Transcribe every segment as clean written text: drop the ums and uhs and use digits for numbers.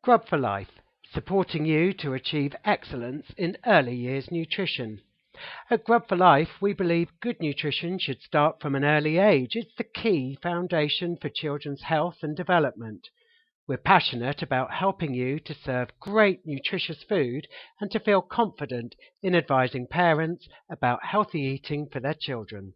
Grub for Life, supporting you to achieve excellence in early years nutrition. At Grub for Life, we believe good nutrition should start from an early age. It's the key foundation for children's health and development. We're passionate about helping you to serve great nutritious food and to feel confident in advising parents about healthy eating for their children.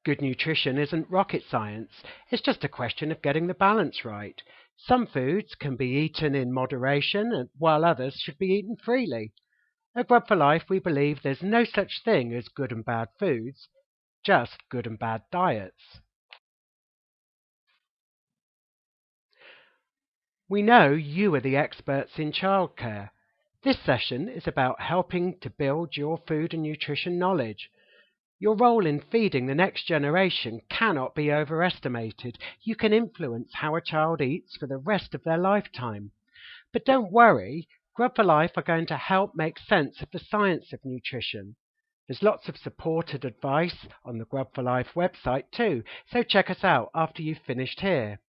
Good nutrition isn't rocket science. It's just a question of getting the balance right. Some foods can be eaten in moderation, while others should be eaten freely. At Grub for Life, we believe there's no such thing as good and bad foods, just good and bad diets. We know you are the experts in childcare. This session is about helping to build your food and nutrition knowledge. Your role in feeding the next generation cannot be overestimated. You can influence how a child eats for the rest of their lifetime. But don't worry, Grub for Life are going to help make sense of the science of nutrition. There's lots of supported advice on the Grub for Life website too, so check us out after you've finished here.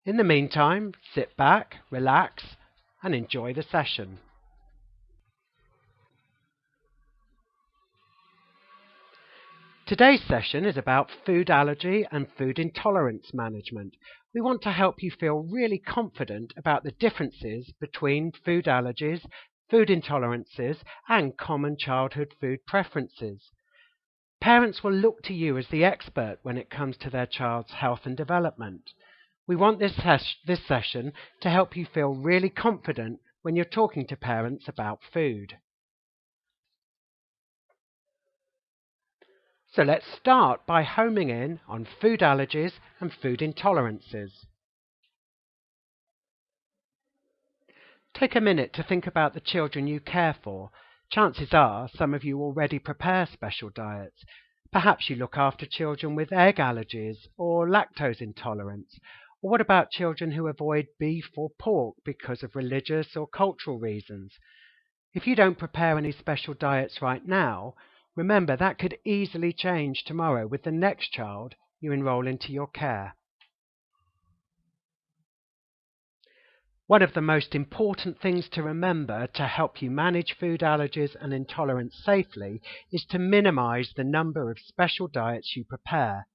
In the meantime, sit back, relax, and enjoy the session. Today's session is about food allergy and food intolerance management. We want to help you feel really confident about the differences between food allergies, food intolerances, and common childhood food preferences. Parents will look to you as the expert when it comes to their child's health and development. We want this session to help you feel really confident when you're talking to parents about food. So let's start by homing in on food allergies and food intolerances. Take a minute to think about the children you care for. Chances are some of you already prepare special diets. Perhaps you look after children with egg allergies or lactose intolerance. Or what about children who avoid beef or pork because of religious or cultural reasons? If you don't prepare any special diets right now, remember that could easily change tomorrow with the next child you enroll into your care. One of the most important things to remember to help you manage food allergies and intolerance safely is to minimize the number of special diets you prepare.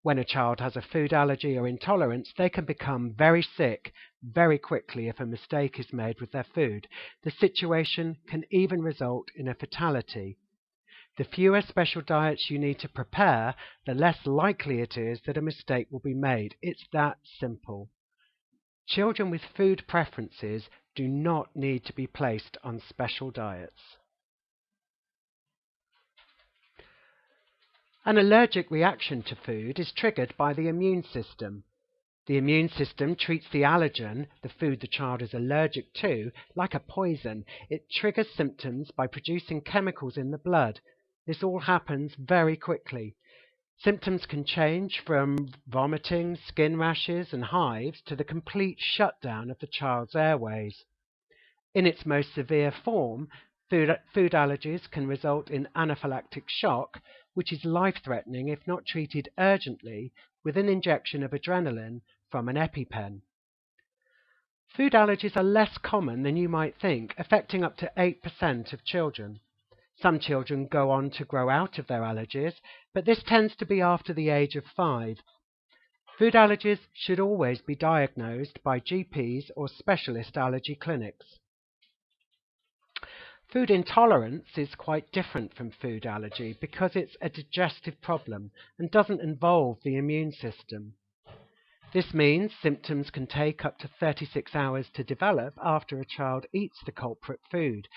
When a child has a food allergy or intolerance, they can become very sick very quickly if a mistake is made with their food. The situation can even result in a fatality. The fewer special diets you need to prepare, the less likely it is that a mistake will be made. It's that simple. Children with food preferences do not need to be placed on special diets. An allergic reaction to food is triggered by the immune system. The immune system treats the allergen, the food the child is allergic to, like a poison. It triggers symptoms by producing chemicals in the blood. This all happens very quickly. Symptoms can change from vomiting, skin rashes and hives to the complete shutdown of the child's airways. In its most severe form, food allergies can result in anaphylactic shock, which is life-threatening if not treated urgently with an injection of adrenaline from an EpiPen. Food allergies are less common than you might think, affecting up to 8% of children. Some children go on to grow out of their allergies, but this tends to be after the age of 5. Food allergies should always be diagnosed by GPs or specialist allergy clinics. Food intolerance is quite different from food allergy because it's a digestive problem and doesn't involve the immune system. This means symptoms can take up to 36 hours to develop after a child eats the culprit food.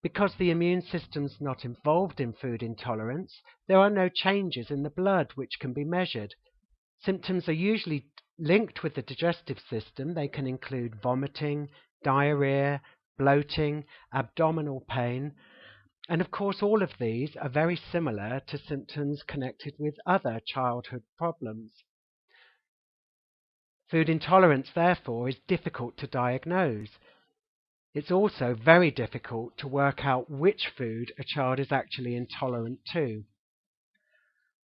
Because the immune system's not involved in food intolerance, there are no changes in the blood which can be measured. Symptoms are usually linked with the digestive system. They can include vomiting, diarrhea, bloating, abdominal pain, and of course all of these are very similar to symptoms connected with other childhood problems. Food intolerance, therefore, is difficult to diagnose. It's also very difficult to work out which food a child is actually intolerant to.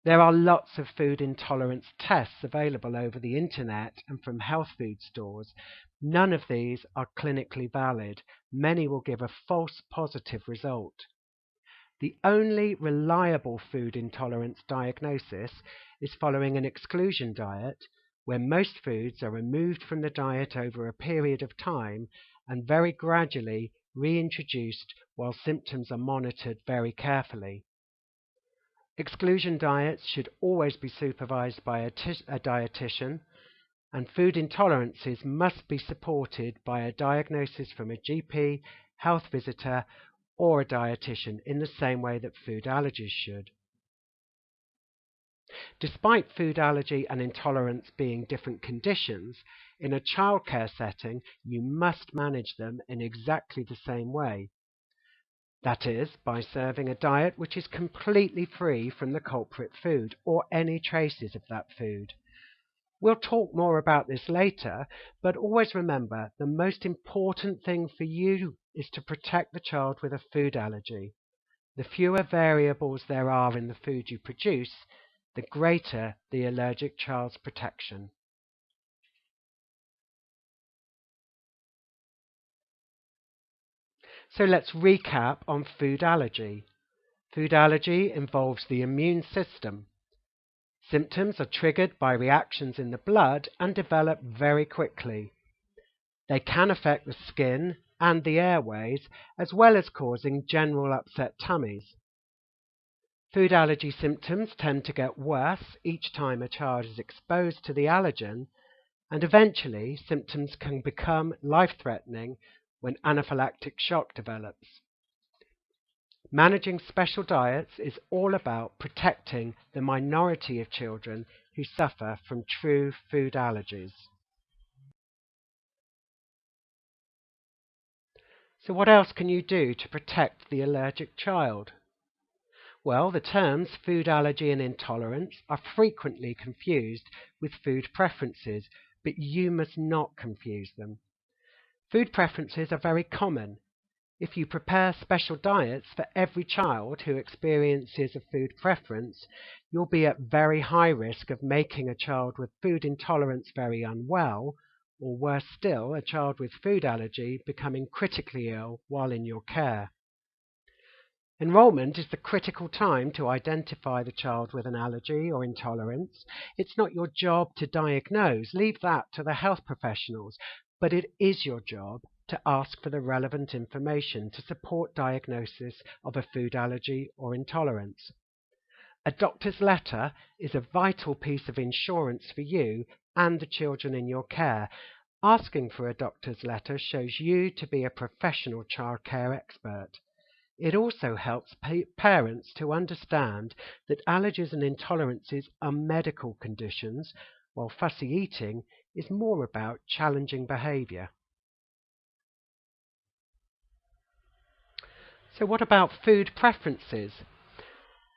There are lots of food intolerance tests available over the internet and from health food stores. None of these are clinically valid. Many will give a false positive result. The only reliable food intolerance diagnosis is following an exclusion diet, where most foods are removed from the diet over a period of time and very gradually reintroduced while symptoms are monitored very carefully. Exclusion diets should always be supervised by a dietitian, and food intolerances must be supported by a diagnosis from a GP, health visitor, or a dietitian in the same way that food allergies should. Despite food allergy and intolerance being different conditions, in a childcare setting you must manage them in exactly the same way. That is, by serving a diet which is completely free from the culprit food or any traces of that food. We'll talk more about this later, but always remember the most important thing for you is to protect the child with a food allergy. The fewer variables there are in the food you produce, the greater the allergic child's protection. So let's recap on food allergy. Food allergy involves the immune system. Symptoms are triggered by reactions in the blood and develop very quickly. They can affect the skin and the airways, as well as causing general upset tummies. Food allergy symptoms tend to get worse each time a child is exposed to the allergen, and eventually symptoms can become life-threatening when anaphylactic shock develops. Managing special diets is all about protecting the minority of children who suffer from true food allergies. So what else can you do to protect the allergic child? Well, the terms food allergy and intolerance are frequently confused with food preferences, but you must not confuse them. Food preferences are very common. If you prepare special diets for every child who experiences a food preference, you'll be at very high risk of making a child with food intolerance very unwell, or worse still, a child with food allergy becoming critically ill while in your care. Enrollment is the critical time to identify the child with an allergy or intolerance. It's not your job to diagnose, leave that to the health professionals, but it is your job to ask for the relevant information to support diagnosis of a food allergy or intolerance. A doctor's letter is a vital piece of insurance for you and the children in your care. Asking for a doctor's letter shows you to be a professional childcare expert. It also helps parents to understand that allergies and intolerances are medical conditions, while fussy eating is more about challenging behaviour. So what about food preferences?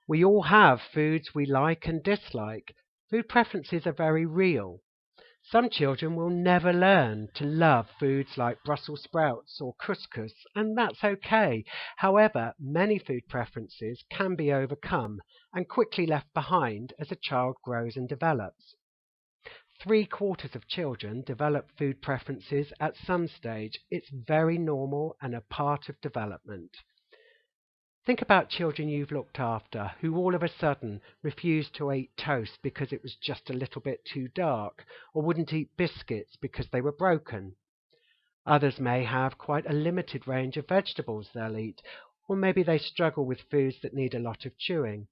We all have foods we like and dislike. Food preferences are very real. Some children will never learn to love foods like Brussels sprouts or couscous, and that's okay. However, many food preferences can be overcome and quickly left behind as a child grows and develops. 3/4 of children develop food preferences at some stage. It's very normal and a part of development. Think about children you've looked after who all of a sudden refused to eat toast because it was just a little bit too dark, or wouldn't eat biscuits because they were broken. Others may have quite a limited range of vegetables they'll eat, or maybe they struggle with foods that need a lot of chewing.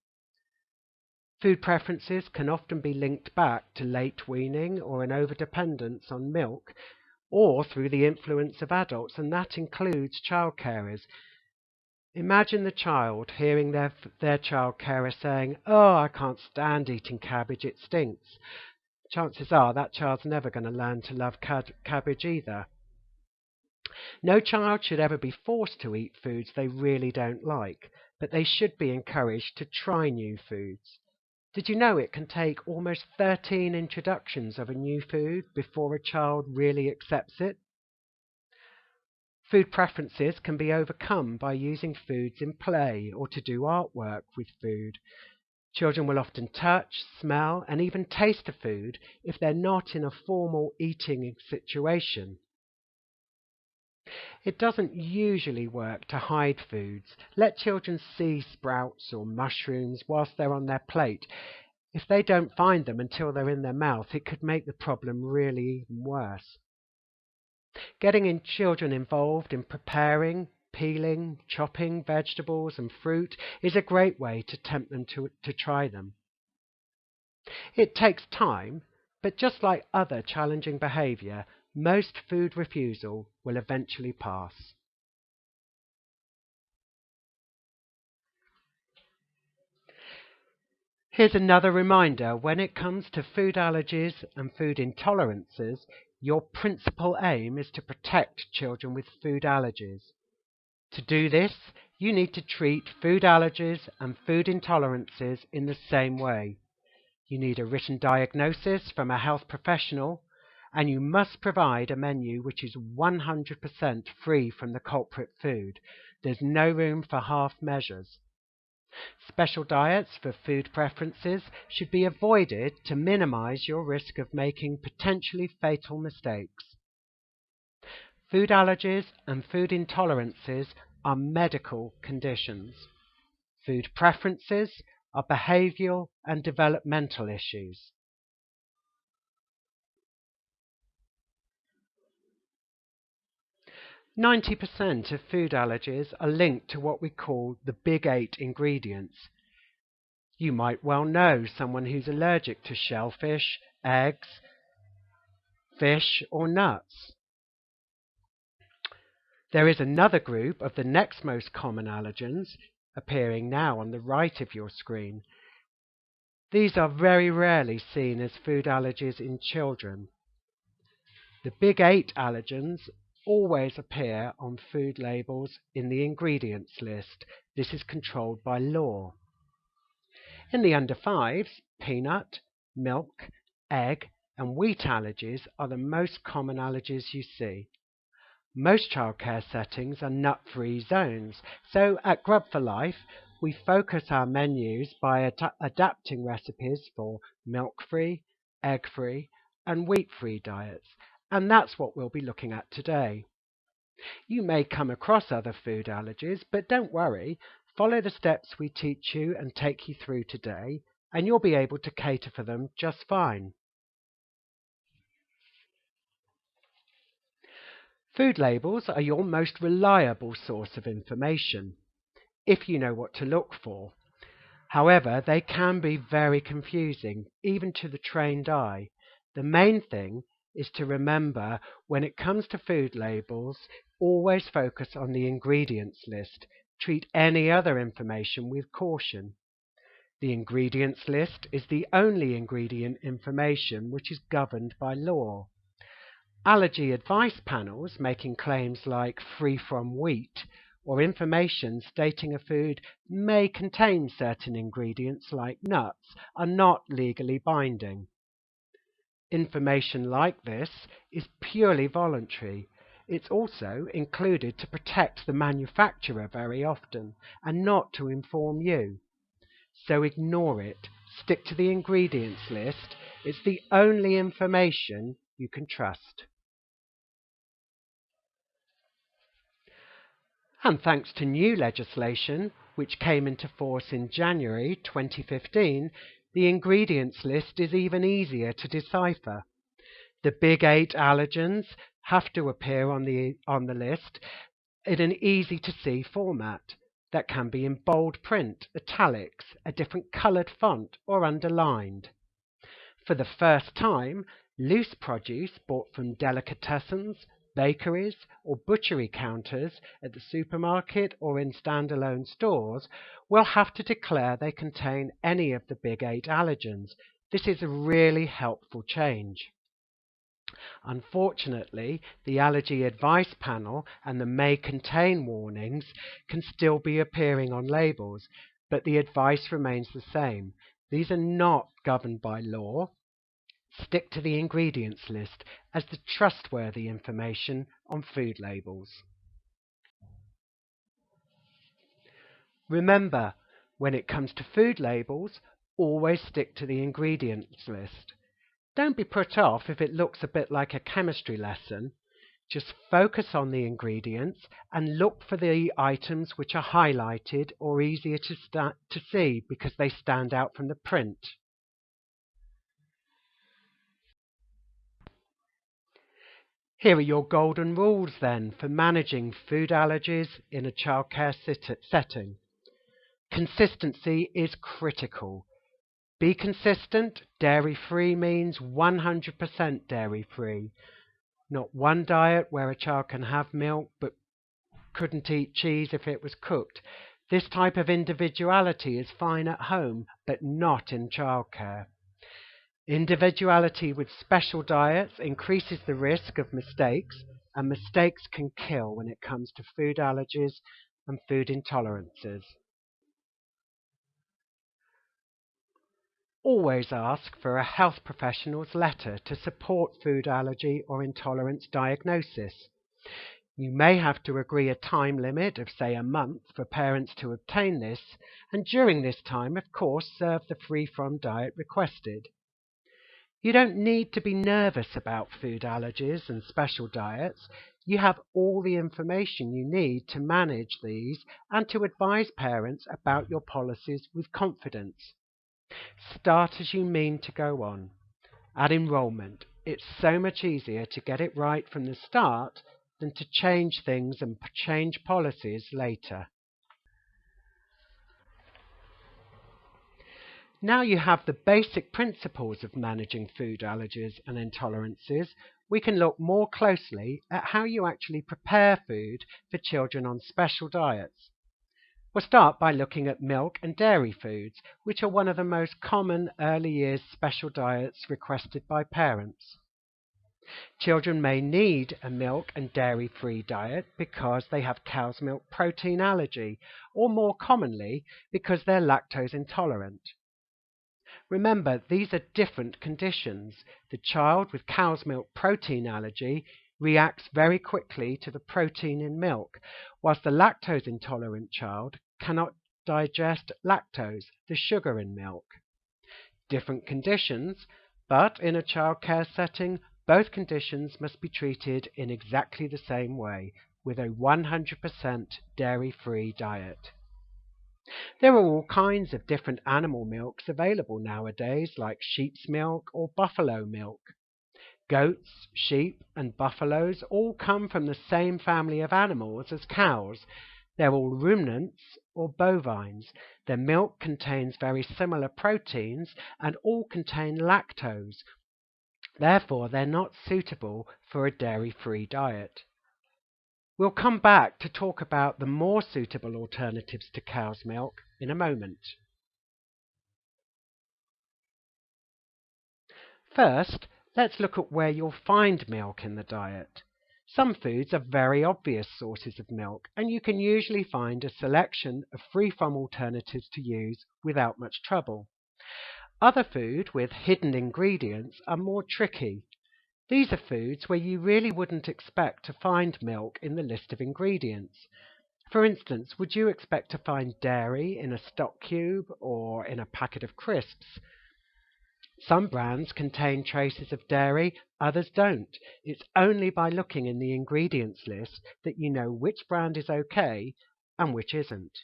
Food preferences can often be linked back to late weaning or an overdependence on milk, or through the influence of adults, and that includes child carers. Imagine the child hearing their child carer saying, "Oh, I can't stand eating cabbage, it stinks." Chances are that child's never going to learn to love cabbage either. No child should ever be forced to eat foods they really don't like, but they should be encouraged to try new foods. Did you know it can take almost 13 introductions of a new food before a child really accepts it? Food preferences can be overcome by using foods in play or to do artwork with food. Children will often touch, smell, and even taste the food if they're not in a formal eating situation. It doesn't usually work to hide foods. Let children see sprouts or mushrooms whilst they're on their plate. If they don't find them until they're in their mouth, it could make the problem really even worse. Getting children involved in preparing, peeling, chopping vegetables and fruit is a great way to tempt them to try them. It takes time, but just like other challenging behaviour, most food refusal will eventually pass. Here's another reminder: when it comes to food allergies and food intolerances, your principal aim is to protect children with food allergies. To do this, you need to treat food allergies and food intolerances in the same way. You need a written diagnosis from a health professional, and you must provide a menu which is 100% free from the culprit food. There's no room for half measures. Special diets for food preferences should be avoided to minimize your risk of making potentially fatal mistakes. Food allergies and food intolerances are medical conditions. Food preferences are behavioral and developmental issues. "90% of food allergies are linked to what we call the big 8 ingredients. You might well know someone who's allergic to shellfish, eggs, fish, or nuts. There is another group of the next most common allergens, appearing now on the right of your screen. These are very rarely seen as food allergies in children. The big 8 allergens always appear on food labels in the ingredients list. This is controlled by law. In the under 5s, peanut, milk, egg, and wheat allergies are the most common allergies you see. Most childcare settings are nut-free zones, so at Grub for Life, we focus our menus by adapting recipes for milk-free, egg-free, and wheat-free diets, and that's what we'll be looking at today. You may come across other food allergies, but don't worry. Follow the steps we teach you and take you through today, and you'll be able to cater for them just fine. Food labels are your most reliable source of information, if you know what to look for. However, they can be very confusing, even to the trained eye. The main thing is to remember, when it comes to food labels, always focus on the ingredients list. Treat any other information with caution. The ingredients list is the only ingredient information which is governed by law. Allergy advice panels making claims like "free from wheat" or information stating a food may contain certain ingredients like nuts are not legally binding. Information like this is purely voluntary. It's also included to protect the manufacturer very often, and not to inform you. So ignore it. Stick to the ingredients list. It's the only information you can trust. And thanks to new legislation, which came into force in January 2015, the ingredients list is even easier to decipher. The big 8 allergens have to appear on the list in an easy-to-see format that can be in bold print, italics, a different coloured font, or underlined. For the first time, loose produce bought from delicatessens, bakeries, or butchery counters at the supermarket or in standalone stores will have to declare they contain any of the big 8 allergens. This is a really helpful change. Unfortunately, the allergy advice panel and the may contain warnings can still be appearing on labels, but the advice remains the same. These are not governed by law. Stick to the ingredients list as the trustworthy information on food labels. Remember, when it comes to food labels, Always stick to the ingredients list. Don't be put off if it looks a bit like a chemistry lesson. Just focus on the ingredients and look for the items which are highlighted or easier to see because they stand out from the print. Here are your golden rules then for managing food allergies in a childcare setting. Consistency is critical. Be consistent. Dairy-free means 100% dairy-free. Not one diet where a child can have milk but couldn't eat cheese if it was cooked. This type of individuality is fine at home, but not in childcare. Individuality with special diets increases the risk of mistakes, and mistakes can kill when it comes to food allergies and food intolerances. Always ask for a health professional's letter to support food allergy or intolerance diagnosis. You may have to agree a time limit of, say, a month for parents to obtain this, and during this time, of course, serve the free-from diet requested. You don't need to be nervous about food allergies and special diets. You have all the information you need to manage these and to advise parents about your policies with confidence. Start as you mean to go on. At enrolment, it's so much easier to get it right from the start than to change things and change policies later. Now you have the basic principles of managing food allergies and intolerances, we can look more closely at how you actually prepare food for children on special diets. We'll start by looking at milk and dairy foods, which are one of the most common early years special diets requested by parents. Children may need a milk and dairy-free diet because they have cow's milk protein allergy, or more commonly, because they're lactose intolerant. Remember, these are different conditions. The child with cow's milk protein allergy reacts very quickly to the protein in milk, whilst the lactose intolerant child cannot digest lactose, the sugar in milk. Different conditions, but in a childcare setting, both conditions must be treated in exactly the same way, with a 100% dairy-free diet. There are all kinds of different animal milks available nowadays, like sheep's milk or buffalo milk. Goats, sheep, and buffaloes all come from the same family of animals as cows. They're all ruminants or bovines. Their milk contains very similar proteins and all contain lactose. Therefore, they're not suitable for a dairy-free diet. We'll come back to talk about the more suitable alternatives to cow's milk in a moment. First, let's look at where you'll find milk in the diet. Some foods are very obvious sources of milk, and you can usually find a selection of free-from alternatives to use without much trouble. Other food with hidden ingredients are more tricky. These are foods where you really wouldn't expect to find milk in the list of ingredients. For instance, would you expect to find dairy in a stock cube or in a packet of crisps? Some brands contain traces of dairy, others don't. It's only by looking in the ingredients list that you know which brand is okay and which isn't.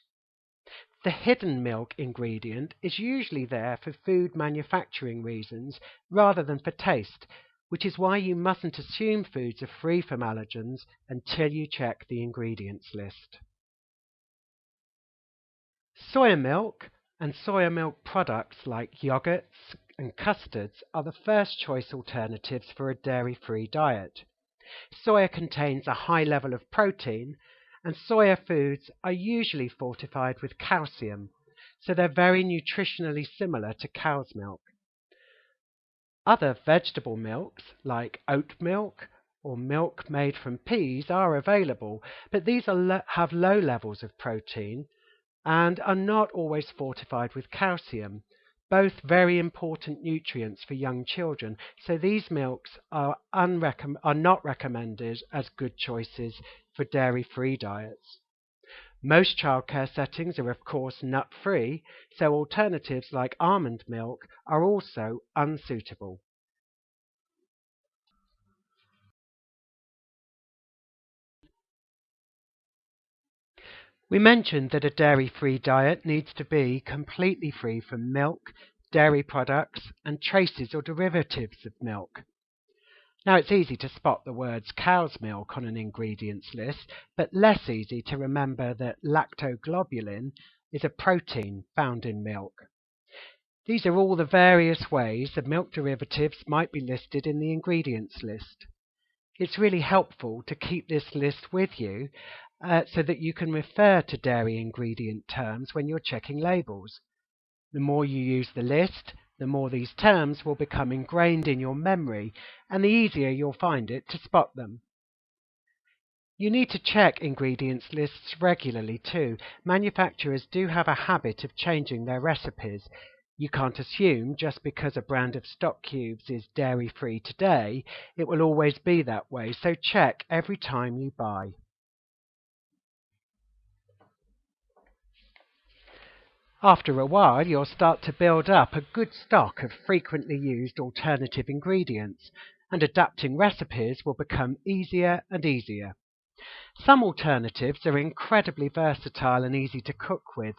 The hidden milk ingredient is usually there for food manufacturing reasons rather than for taste, which is why you mustn't assume foods are free from allergens until you check the ingredients list. Soya milk and soya milk products like yogurts and custards are the first choice alternatives for a dairy-free diet. Soya contains a high level of protein, and soya foods are usually fortified with calcium, so they're very nutritionally similar to cow's milk. Other vegetable milks, like oat milk or milk made from peas, are available, but these have low levels of protein and are not always fortified with calcium, both very important nutrients for young children, so these milks are not recommended as good choices for dairy-free diets. Most childcare settings are of course nut-free, so alternatives like almond milk are also unsuitable. We mentioned that a dairy-free diet needs to be completely free from milk, dairy products, and traces or derivatives of milk. Now, it's easy to spot the words cow's milk on an ingredients list, but less easy to remember that lactoglobulin is a protein found in milk. These are all the various ways that milk derivatives might be listed in the ingredients list. It's really helpful to keep this list with you so that you can refer to dairy ingredient terms when you're checking labels. The more you use the list, the more these terms will become ingrained in your memory, and the easier you'll find it to spot them. You need to check ingredients lists regularly too. Manufacturers do have a habit of changing their recipes. You can't assume just because a brand of stock cubes is dairy-free today, it will always be that way, so check every time you buy. After a while, you'll start to build up a good stock of frequently used alternative ingredients, and adapting recipes will become easier and easier. Some alternatives are incredibly versatile and easy to cook with.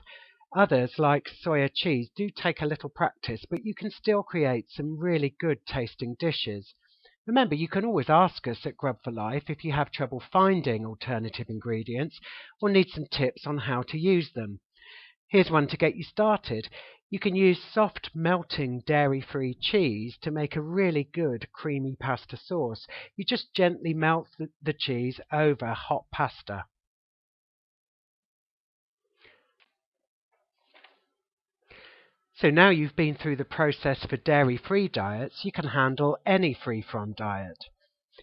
Others, like soya cheese, do take a little practice, but you can still create some really good tasting dishes. Remember, you can always ask us at Grub for Life if you have trouble finding alternative ingredients or need some tips on how to use them. Here's one to get you started. You can use soft melting dairy-free cheese to make a really good creamy pasta sauce. You just gently melt the cheese over hot pasta. So now you've been through the process for dairy-free diets, you can handle any free-from diet.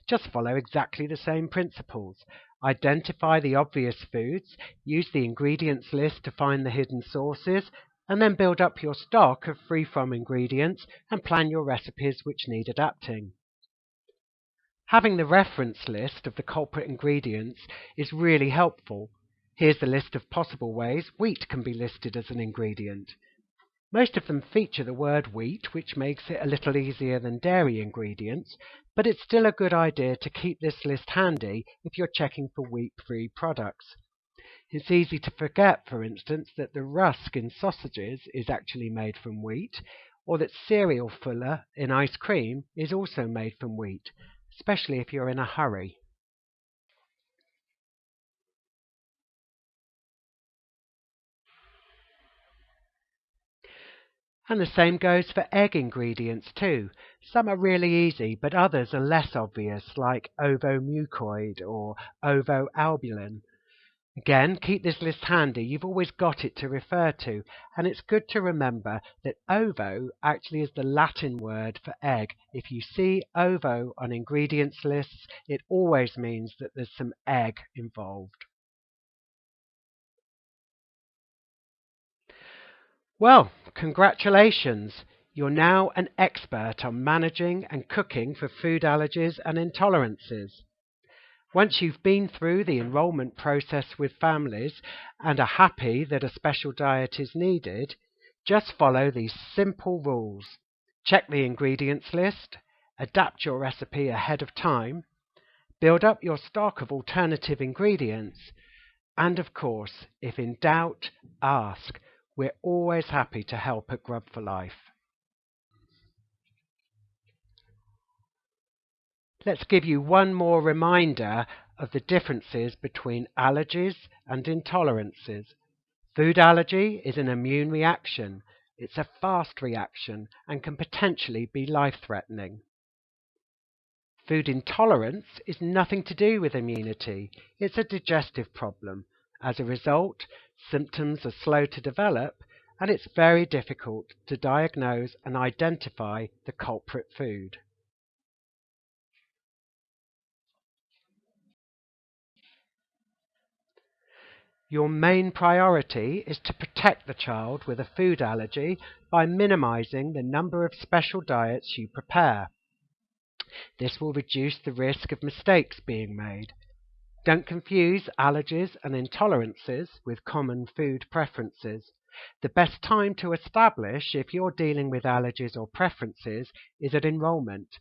Just follow exactly the same principles. Identify the obvious foods, use the ingredients list to find the hidden sources, and then build up your stock of free-from ingredients and plan your recipes which need adapting. Having the reference list of the culprit ingredients is really helpful. Here's the list of possible ways wheat can be listed as an ingredient. Most of them feature the word wheat, which makes it a little easier than dairy ingredients, but it's still a good idea to keep this list handy if you're checking for wheat-free products. It's easy to forget, for instance, that the rusk in sausages is actually made from wheat, or that cereal filler in ice cream is also made from wheat, especially if you're in a hurry. And the same goes for egg ingredients too. Some are really easy, but others are less obvious, like ovomucoid or ovoalbumin. Again, keep this list handy. You've always got it to refer to, and it's good to remember that ovo actually is the Latin word for egg. If you see ovo on ingredients lists, it always means that there's some egg involved. Well, congratulations! You're now an expert on managing and cooking for food allergies and intolerances. Once you've been through the enrolment process with families and are happy that a special diet is needed, just follow these simple rules. Check the ingredients list, adapt your recipe ahead of time, build up your stock of alternative ingredients, and of course, if in doubt, ask. We're always happy to help at Grub for Life. Let's give you one more reminder of the differences between allergies and intolerances. Food allergy is an immune reaction. It's a fast reaction and can potentially be life-threatening. Food intolerance is nothing to do with immunity. It's a digestive problem. As a result, symptoms are slow to develop, and it's very difficult to diagnose and identify the culprit food. Your main priority is to protect the child with a food allergy by minimizing the number of special diets you prepare. This will reduce the risk of mistakes being made. Don't confuse allergies and intolerances with common food preferences. The best time to establish if you're dealing with allergies or preferences is at enrolment.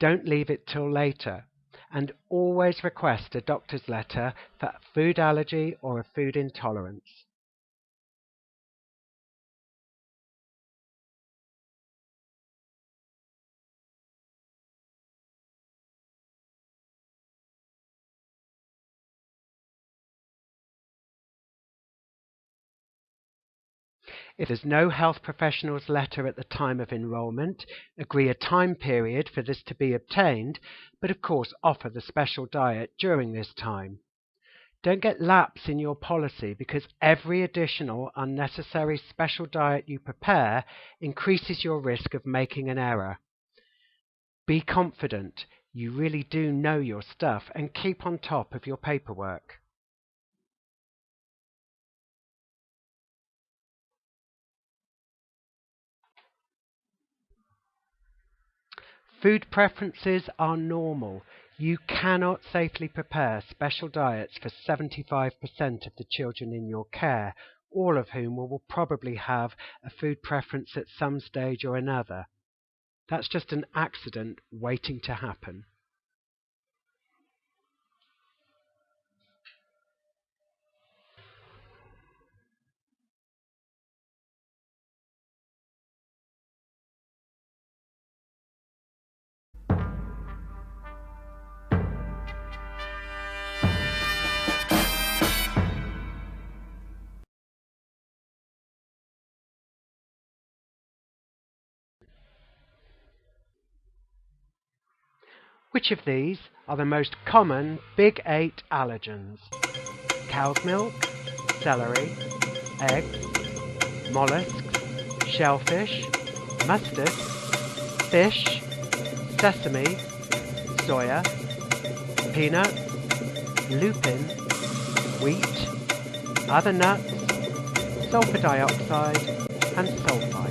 Don't leave it till later. And always request a doctor's letter for food allergy or a food intolerance. If there's no health professional's letter at the time of enrolment, agree a time period for this to be obtained, but of course offer the special diet during this time. Don't get lapse in your policy because every additional unnecessary special diet you prepare increases your risk of making an error. Be confident you really do know your stuff and keep on top of your paperwork. Food preferences are normal. You cannot safely prepare special diets for 75% of the children in your care, all of whom will probably have a food preference at some stage or another. That's just an accident waiting to happen. Which of these are the most common Big 8 allergens? Cow's milk, celery, eggs, mollusks, shellfish, mustard, fish, sesame, soya, peanuts, lupin, wheat, other nuts, sulfur dioxide, and sulfites.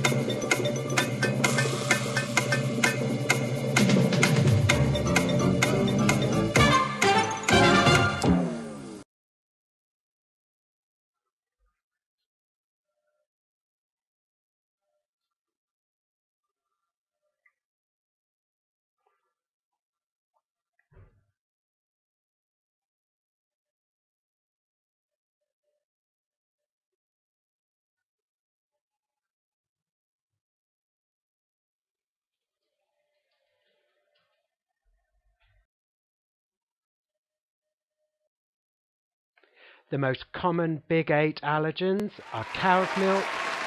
The most common Big 8 allergens are cow's milk,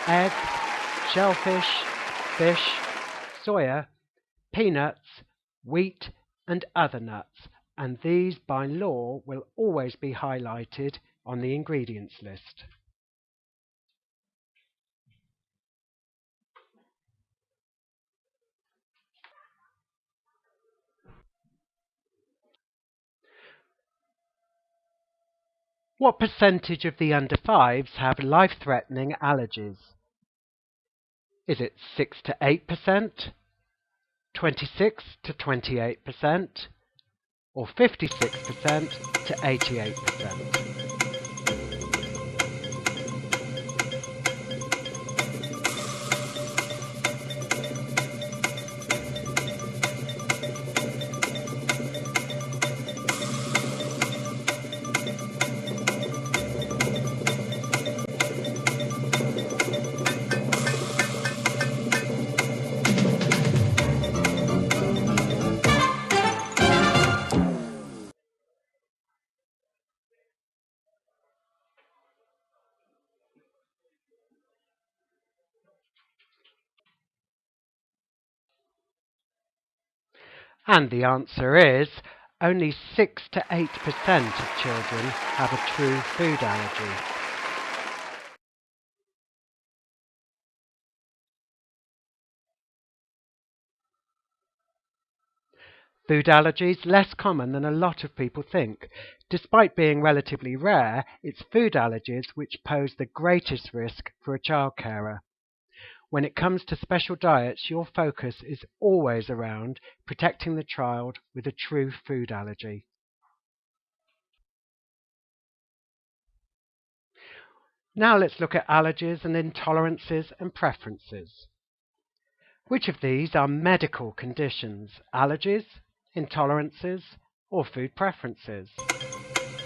eggs, shellfish, fish, soya, peanuts, wheat, and other nuts, and these by law will always be highlighted on the ingredients list. What percentage of the under 5s have life-threatening allergies? Is it 6 to 8%, 26 to 28%, or 56% to 88%? And the answer is only 6 to 8% of children have a true food allergy. Food allergies less common than a lot of people think. Despite being relatively rare, it's food allergies which pose the greatest risk for a child carer. When it comes to special diets, your focus is always around protecting the child with a true food allergy. Now let's look at allergies and intolerances and preferences. Which of these are medical conditions? Allergies, intolerances, or food preferences?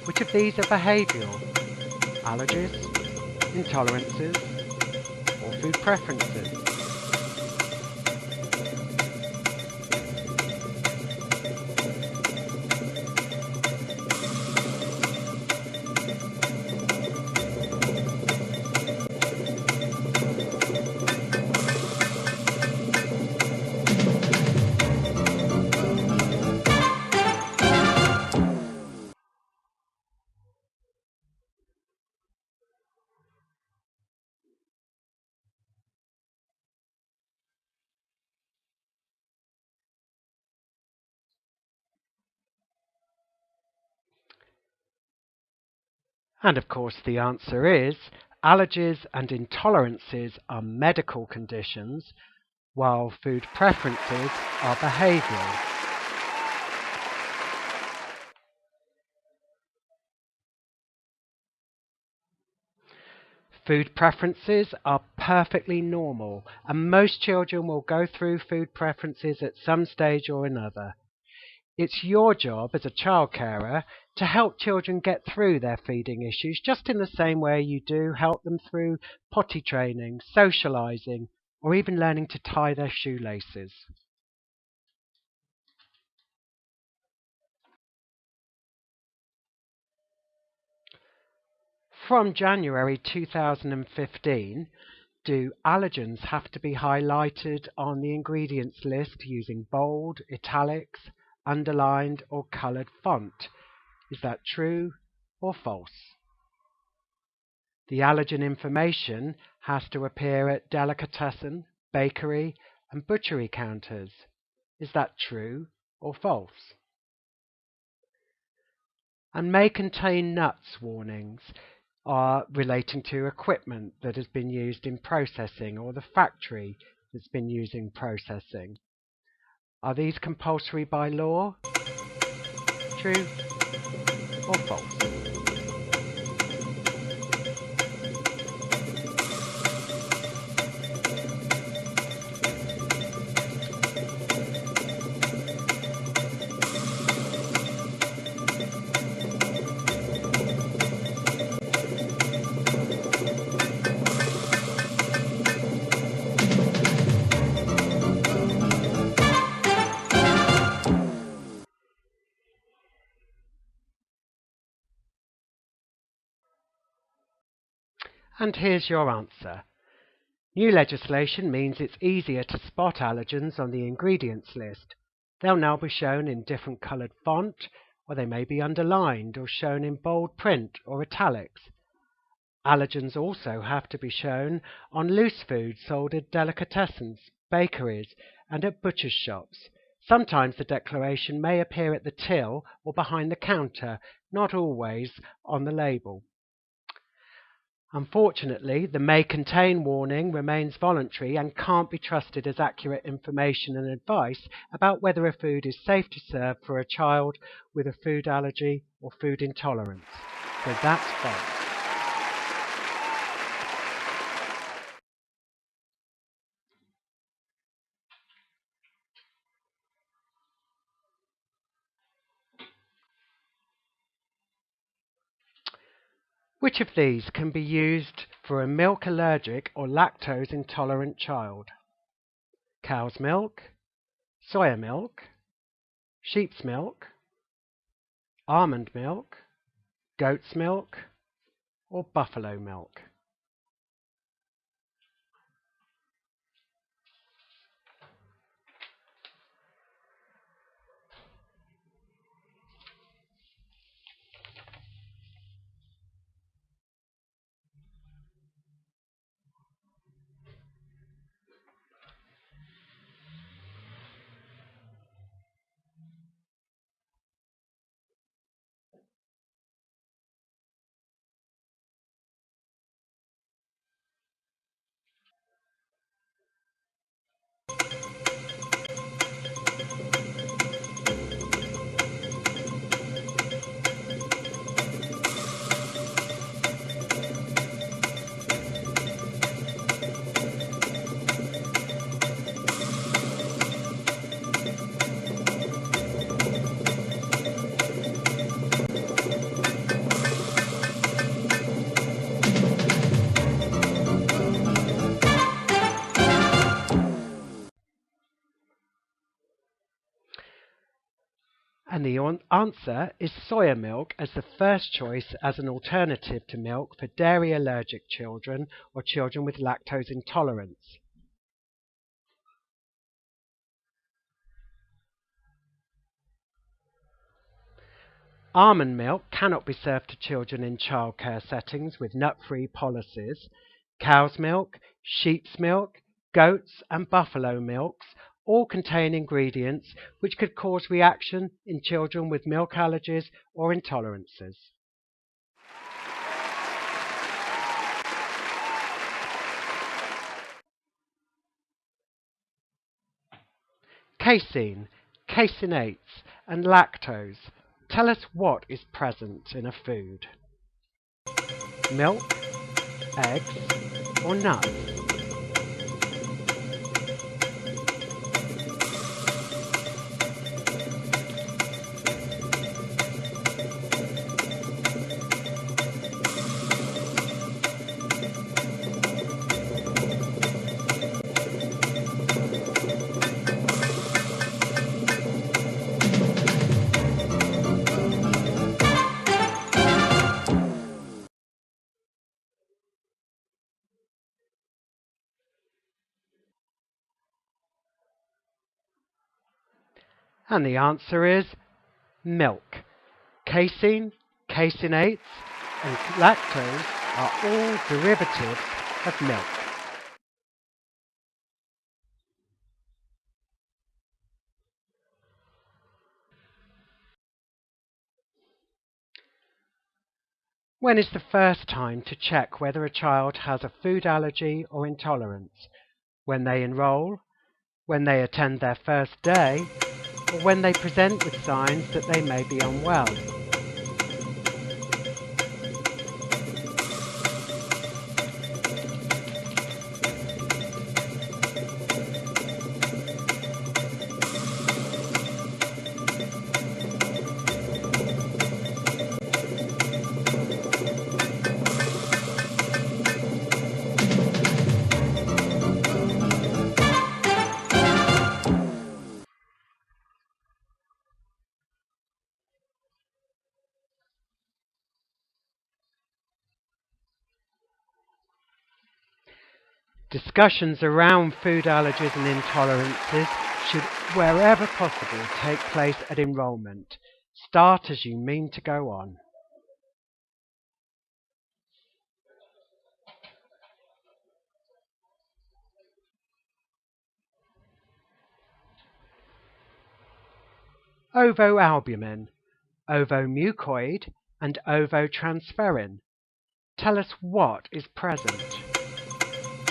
Which of these are behavioural? Allergies, intolerances, or food preferences? And of course the answer is allergies and intolerances are medical conditions, while food preferences are behavioural. Food preferences are perfectly normal, and most children will go through food preferences at some stage or another. It's your job as a child carer to help children get through their feeding issues just in the same way you do help them through potty training, socialising, or even learning to tie their shoelaces. From January 2015, do allergens have to be highlighted on the ingredients list using bold, italics, underlined or coloured font? Is that true or false? The allergen information has to appear at delicatessen, bakery and butchery counters. Is that true or false? And may contain nuts warnings are relating to equipment that has been used in processing or the factory that's been using processing. Are these compulsory by law? True or false? And here's your answer. New legislation means it's easier to spot allergens on the ingredients list. They'll now be shown in different coloured font, or they may be underlined or shown in bold print or italics. Allergens also have to be shown on loose food sold at delicatessens, bakeries, and at butchers' shops. Sometimes the declaration may appear at the till or behind the counter, not always on the label. Unfortunately, the may contain warning remains voluntary and can't be trusted as accurate information and advice about whether a food is safe to serve for a child with a food allergy or food intolerance. So that's false. Which of these can be used for a milk allergic or lactose intolerant child? Cow's milk, soya milk, sheep's milk, almond milk, goat's milk, or buffalo milk? And the answer is soya milk as the first choice as an alternative to milk for dairy allergic children or children with lactose intolerance. Almond milk cannot be served to children in childcare settings with nut-free policies. Cow's milk, sheep's milk, goats and buffalo milks all contain ingredients which could cause reaction in children with milk allergies or intolerances. Casein, caseinates and lactose. Tell us what is present in a food. Milk, eggs or nuts? And the answer is milk. Casein, caseinates and lactose are all derivatives of milk. When is the first time to check whether a child has a food allergy or intolerance? When they enroll, when they attend their first day, or when they present with signs that they may be unwell? Discussions around food allergies and intolerances should, wherever possible, take place at enrolment. Start as you mean to go on. Ovoalbumin, ovomucoid and ovotransferrin. Tell us what is present.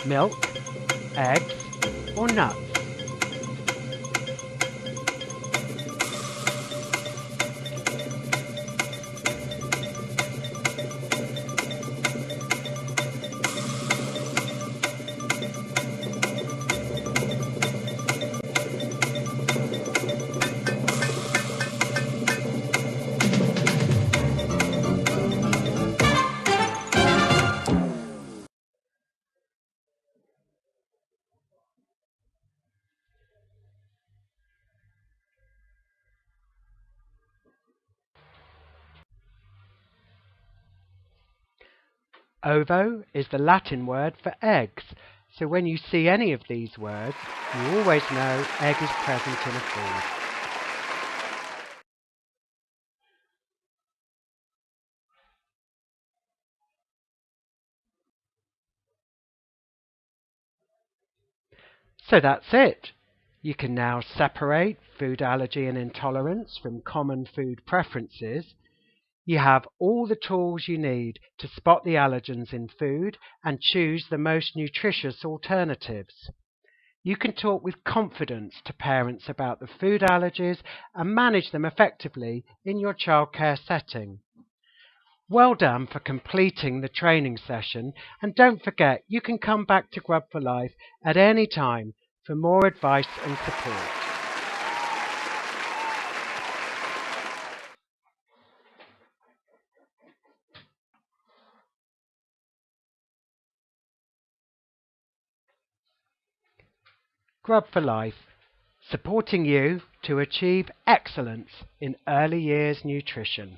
Milk, eggs or nuts? Ovo is the Latin word for eggs, so when you see any of these words, you always know egg is present in a food. So that's it. You can now separate food allergy and intolerance from common food preferences. You have all the tools you need to spot the allergens in food and choose the most nutritious alternatives. You can talk with confidence to parents about the food allergies and manage them effectively in your childcare setting. Well done for completing the training session, and don't forget you can come back to Grub for Life at any time for more advice and support. Grub for Life. supporting you to achieve excellence in early years nutrition.